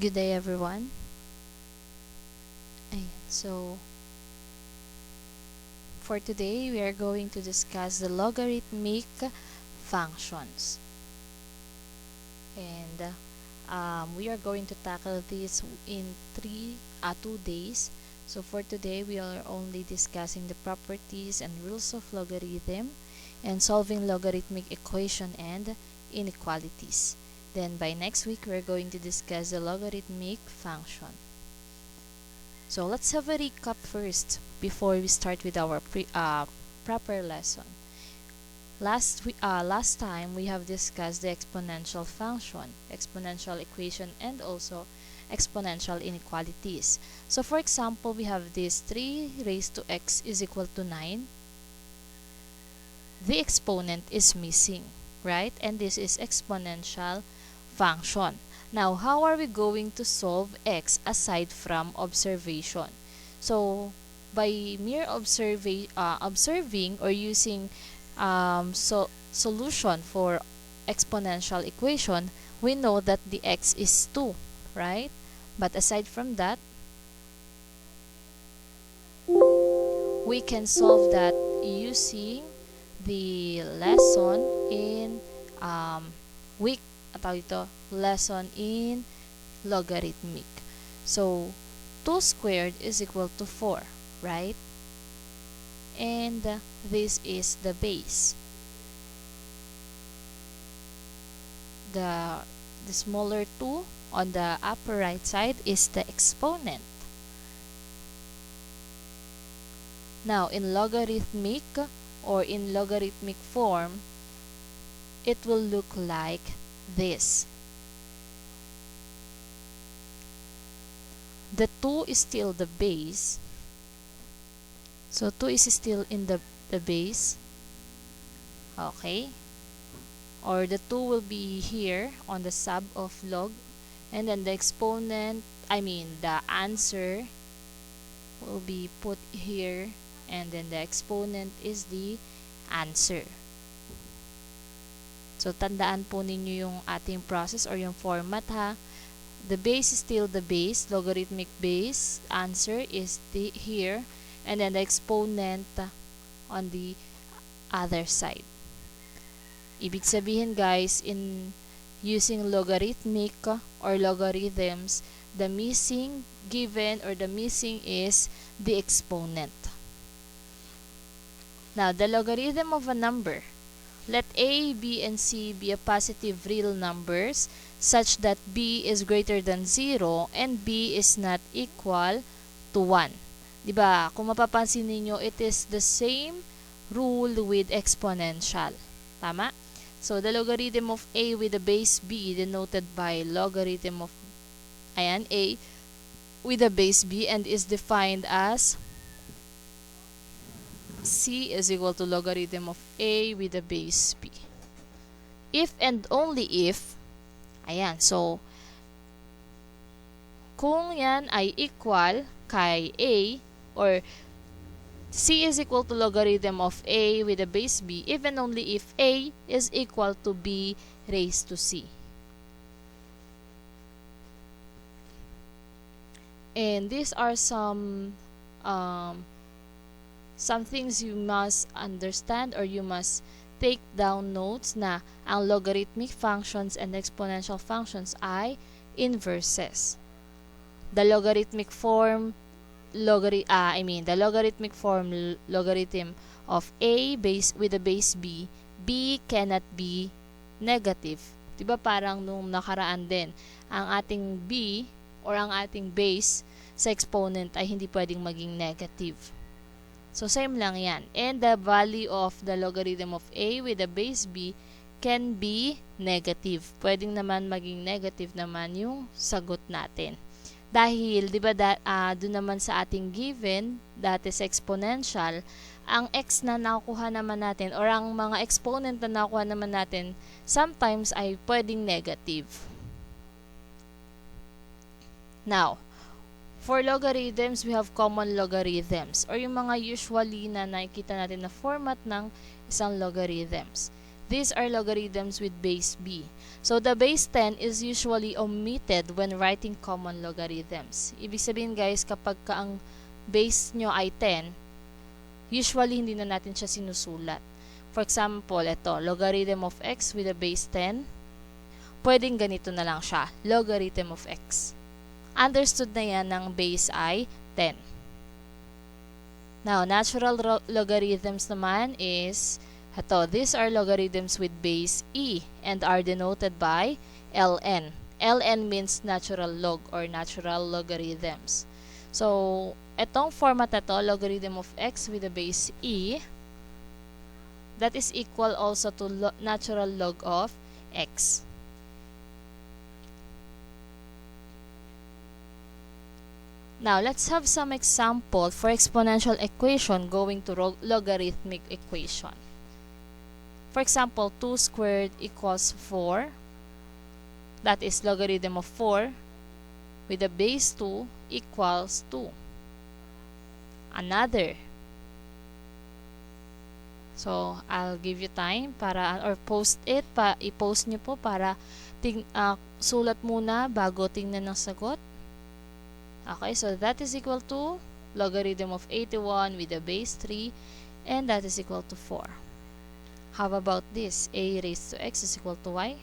Good day, everyone. So, for today, we are going to discuss the logarithmic functions. And we are going to tackle this in 2 days. So, for today, we are only discussing the properties and rules of logarithm and solving logarithmic equation and inequalities. Then, by next week, we are going to discuss the logarithmic function. So let's have a recap first before we start with our proper lesson. Last time we have discussed the exponential function, exponential equation, and also exponential inequalities. So for example, we have this 3 raised to x is equal to 9. The exponent is missing, right? And this is exponential function. Now, how are we going to solve x aside from observation? So, by mere observing or using solution for exponential equation, we know that the x is 2, right? But aside from that, we can solve that using the lesson in lesson in logarithmic. So 2 squared is equal to 4, right? And this is the base. The smaller 2 on the upper right side is the exponent. Now in logarithmic or in logarithmic form, it will look like this. The 2 is still the base. So 2 is still in the base. Okay. Or the 2 will be here on the sub of log. And then the the answer will be put here. And then the exponent is the answer. So tandaan po ninyo yung ating process or yung format ha. The base is still the base, logarithmic base. Answer is here, and then the exponent on the other side. Ibig sabihin guys, in using logarithmic or logarithms, the missing given or the missing is the exponent. Now, the logarithm of a number. Let A, B, and C be a positive real numbers such that B is greater than 0 and B is not equal to 1. Diba? Kung mapapansin ninyo, it is the same rule with exponential. Tama? So, the logarithm of A with the base B denoted by logarithm of A with the base B and is defined as C is equal to logarithm of A with the base B. If and only if, so, kung yan ay equal kay A, or C is equal to logarithm of A with the base B, if and only if A is equal to B raised to C. And these are some things you must understand or you must take down notes na ang logarithmic functions and exponential functions ay inverses. The logarithmic form logarithm of A base with the base B, B cannot be negative. Diba parang nung nakaraan din, ang ating B or ang ating base sa exponent ay hindi pwedeng maging negative. So, same lang yan. And the value of the logarithm of A with the base B can be negative. Pwedeng naman maging negative naman yung sagot natin. Dahil, di ba, doon naman sa ating given, that is exponential, ang x na nakukuha naman natin or ang mga exponent na nakukuha naman natin, sometimes ay pwedeng negative. Now, for logarithms, we have common logarithms or yung mga usually na nakikita natin na format ng isang logarithms. these are logarithms with base b. So the base 10 is usually omitted when writing common logarithms. Ibig sabihin guys, kapag ang base nyo ay 10, usually hindi na natin siya sinusulat. For example, ito, logarithm of x with a base 10. Pwedeng ganito na lang siya, logarithm of x. Understood na yan ng base ay 10. Now, natural logarithms naman is, ito, these are logarithms with base e and are denoted by ln. Ln means natural log or natural logarithms. So, itong format na to, logarithm of x with a base e, that is equal also to natural log of x. Now, let's have some example for exponential equation going to logarithmic equation. For example, 2 squared equals 4. That is logarithm of 4 with a base 2 equals 2. Another. So, I'll give you time para, or post it, i-post nyo po para sulat muna bago tingnan ng sagot. Okay, so that is equal to logarithm of 81 with a base 3, and that is equal to 4. How about this? A raised to x is equal to y,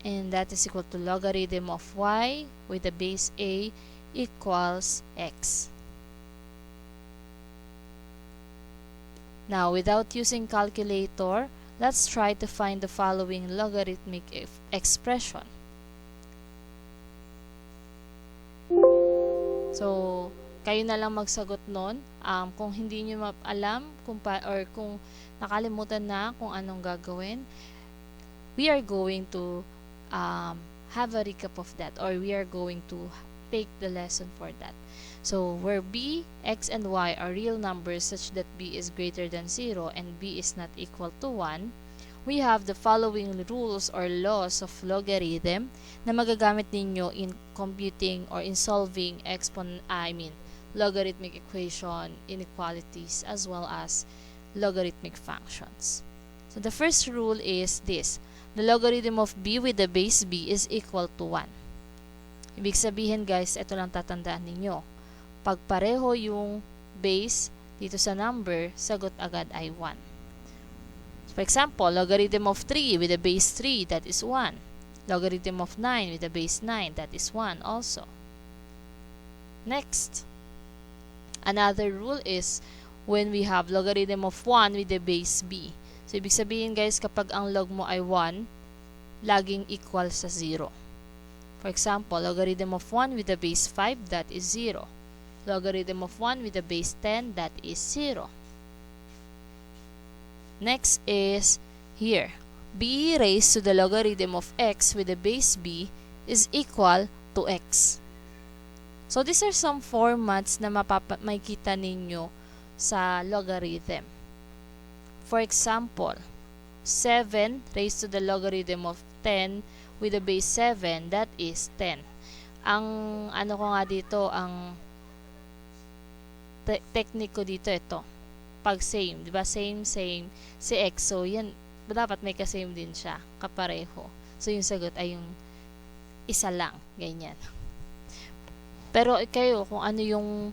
and that is equal to logarithm of y with the base a equals x. Now, without using calculator, let's try to find the following logarithmic expression. So, kayo na lang magsagot nun. Kung hindi nyo alam or kung nakalimutan na kung anong gagawin, we are going to have a recap of that, or we are going to take the lesson for that. So, where b, x, and y are real numbers such that b is greater than 0 and b is not equal to 1, we have the following rules or laws of logarithm na magagamit ninyo in computing or in solving logarithmic equation, inequalities, as well as logarithmic functions. So the first rule is this: the logarithm of b with the base b is equal to 1. Ibig sabihin guys, ito lang tatandaan ninyo. Pag pareho yung base dito sa number, sagot agad ay 1. For example, logarithm of 3 with a base 3, that is 1. Logarithm of 9 with a base 9, that is 1 also. Next, another rule is when we have logarithm of 1 with a base b. So, ibig sabihin guys, kapag ang log mo ay 1, laging equal sa 0. For example, logarithm of 1 with a base 5, that is 0. Logarithm of 1 with a base 10, that is 0. Next is here, b raised to the logarithm of x with the base b is equal to x. So, these are some formats na makikita ninyo sa logarithm. For example, 7 raised to the logarithm of 10 with the base 7, that is 10. Ang ano ko nga dito, ang technique ko dito, ito. Pag same, di ba? Same, si x. So, yan, dapat may kasame din siya, kapareho. So, yung sagot ay yung isa lang, ganyan. Pero kayo, kung ano yung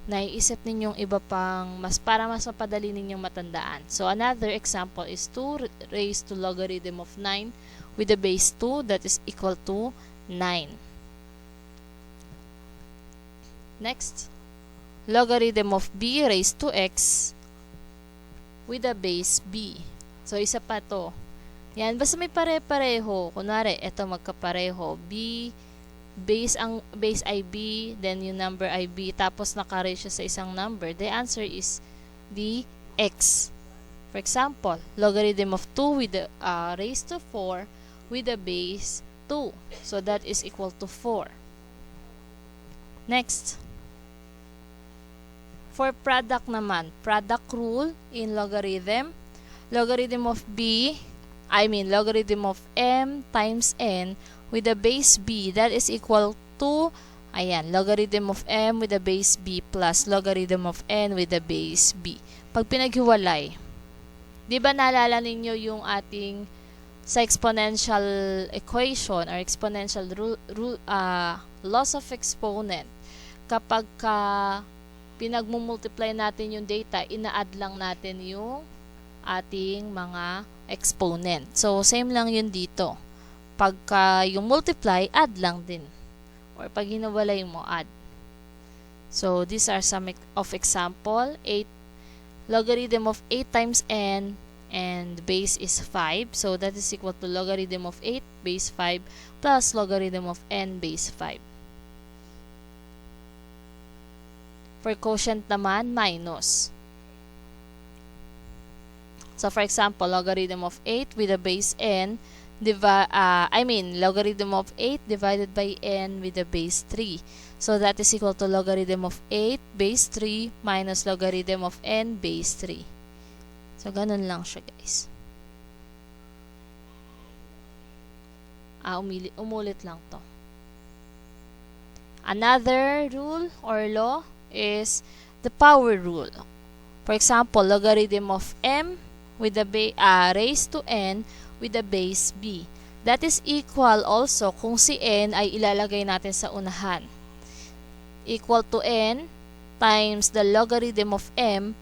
naiisip ninyong iba pang para mas mapadali ninyong matandaan. So, another example is 2 raised to logarithm of 9 with the base 2, that is equal to 9. Next, logarithm of b raised to x with a base b. So, isa pa to. Yan, basta may pare-pareho. Kunwari, ito magkapareho. Base ay b, then yung number ay b, tapos naka-ratio sa isang number. The answer is the x. For example, logarithm of 2 with the raised to 4 with a base 2. So, that is equal to 4. Next, for product naman, product rule in logarithm, logarithm of logarithm of m times n with the base b, that is equal to, logarithm of m with the base b plus logarithm of n with the base b. Pag pinaghiwalay, Di ba naalala ninyo yung ating sa exponential equation or exponential loss of exponent? Kapag pinagmumultiply natin yung data, ina-add lang natin yung ating mga exponent. So, same lang yun dito. Pagka yung multiply, add lang din. Or pag hinawalay mo, add. So, these are some of example. Logarithm of 8 times n and base is 5. So, that is equal to logarithm of 8 base 5 plus logarithm of n base 5. For quotient naman, minus. So, for example, logarithm of 8 with the base n, logarithm of 8 divided by n with the base 3. So, that is equal to logarithm of 8 base 3 minus logarithm of n base 3. So, ganun lang siya, guys. Umulit lang to. Another rule or law is the power rule. For example, logarithm of m with the raised to n with the base b. That is equal also kung si n ay ilalagay natin sa unahan. Equal to n times the logarithm of m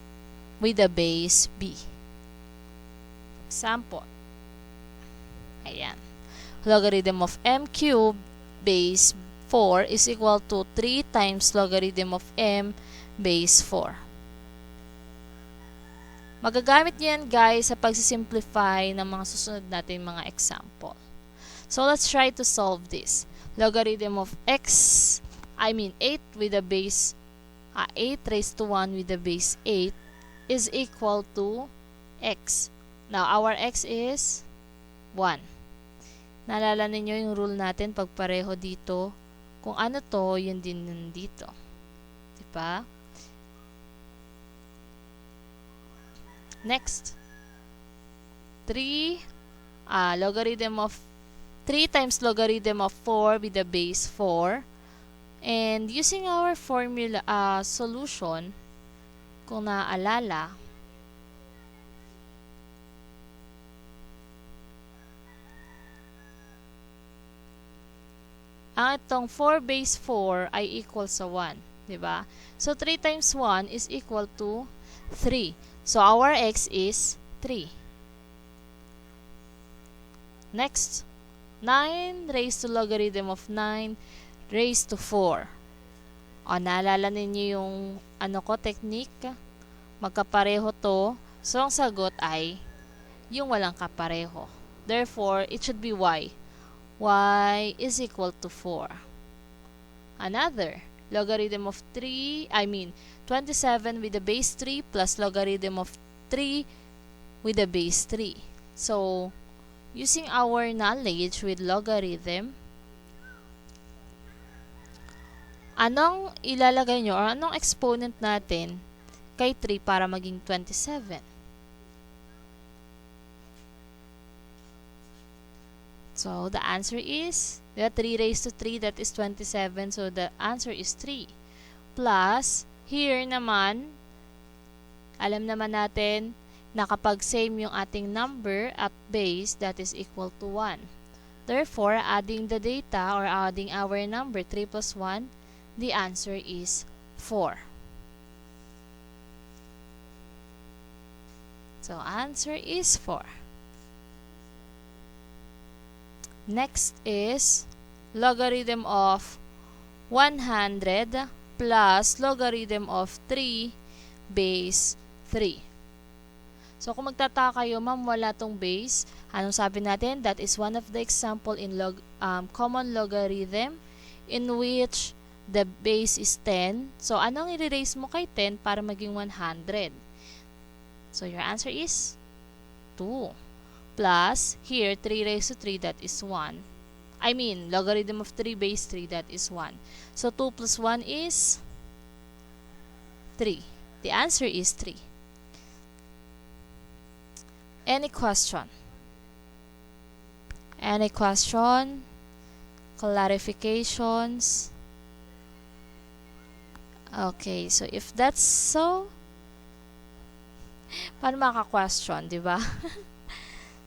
with the base b. Example. Ayan. Logarithm of m cubed base 4 is equal to 3 times logarithm of m base 4. Magagamit niyo yan, guys, sa pagsisimplify ng mga susunod natin mga example. So, let's try to solve this. Logarithm of 8 with the base 8 raised to 1 with the base 8 is equal to x. Now, our x is 1. Naalala ninyo yung rule natin pag pareho dito. Kung ano to, yun din nandito. Diba? Next. 3 times logarithm of 4 with the base 4. And using our formula solution, kung naaalala, ang itong 4 base 4 ay equal sa 1. Diba? So, 3 times 1 is equal to 3. So, our x is 3. Next, 9 raised to logarithm of 9 raised to 4. O, naalala ninyo yung technique? Magkapareho to. So, ang sagot ay yung walang kapareho. Therefore, it should be y. Y is equal to 4. Another, logarithm of 27 with the base 3 plus logarithm of 3 with the base 3. So, using our knowledge with logarithm, anong ilalagay nyo or anong exponent natin kay 3 para maging 27? So, the answer is 3 raised to 3, that is 27. So, the answer is 3. Plus, here naman, alam naman natin na kapag same yung ating number at base, that is equal to 1. Therefore, adding the data or adding our number 3 plus 1, the answer is 4. So, answer is 4. Next is logarithm of 100 plus logarithm of 3 base 3. So, kung magtataka kayo, ma'am, wala tong base, anong sabi natin? That is one of the example in common logarithm in which the base is 10. So, anong i-raise mo kay 10 para maging 100? So, your answer is 2. Plus, here, 3 raised to 3, that is 1. Logarithm of 3 base 3, that is 1. So, 2 plus 1 is 3. The answer is 3. Any question? Any question? Clarifications? Okay, so if that's so, Paano maka-question, di ba?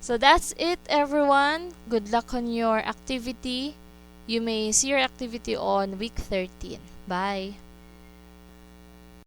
So that's it, everyone. Good luck on your activity. You may see your activity on week 13. Bye!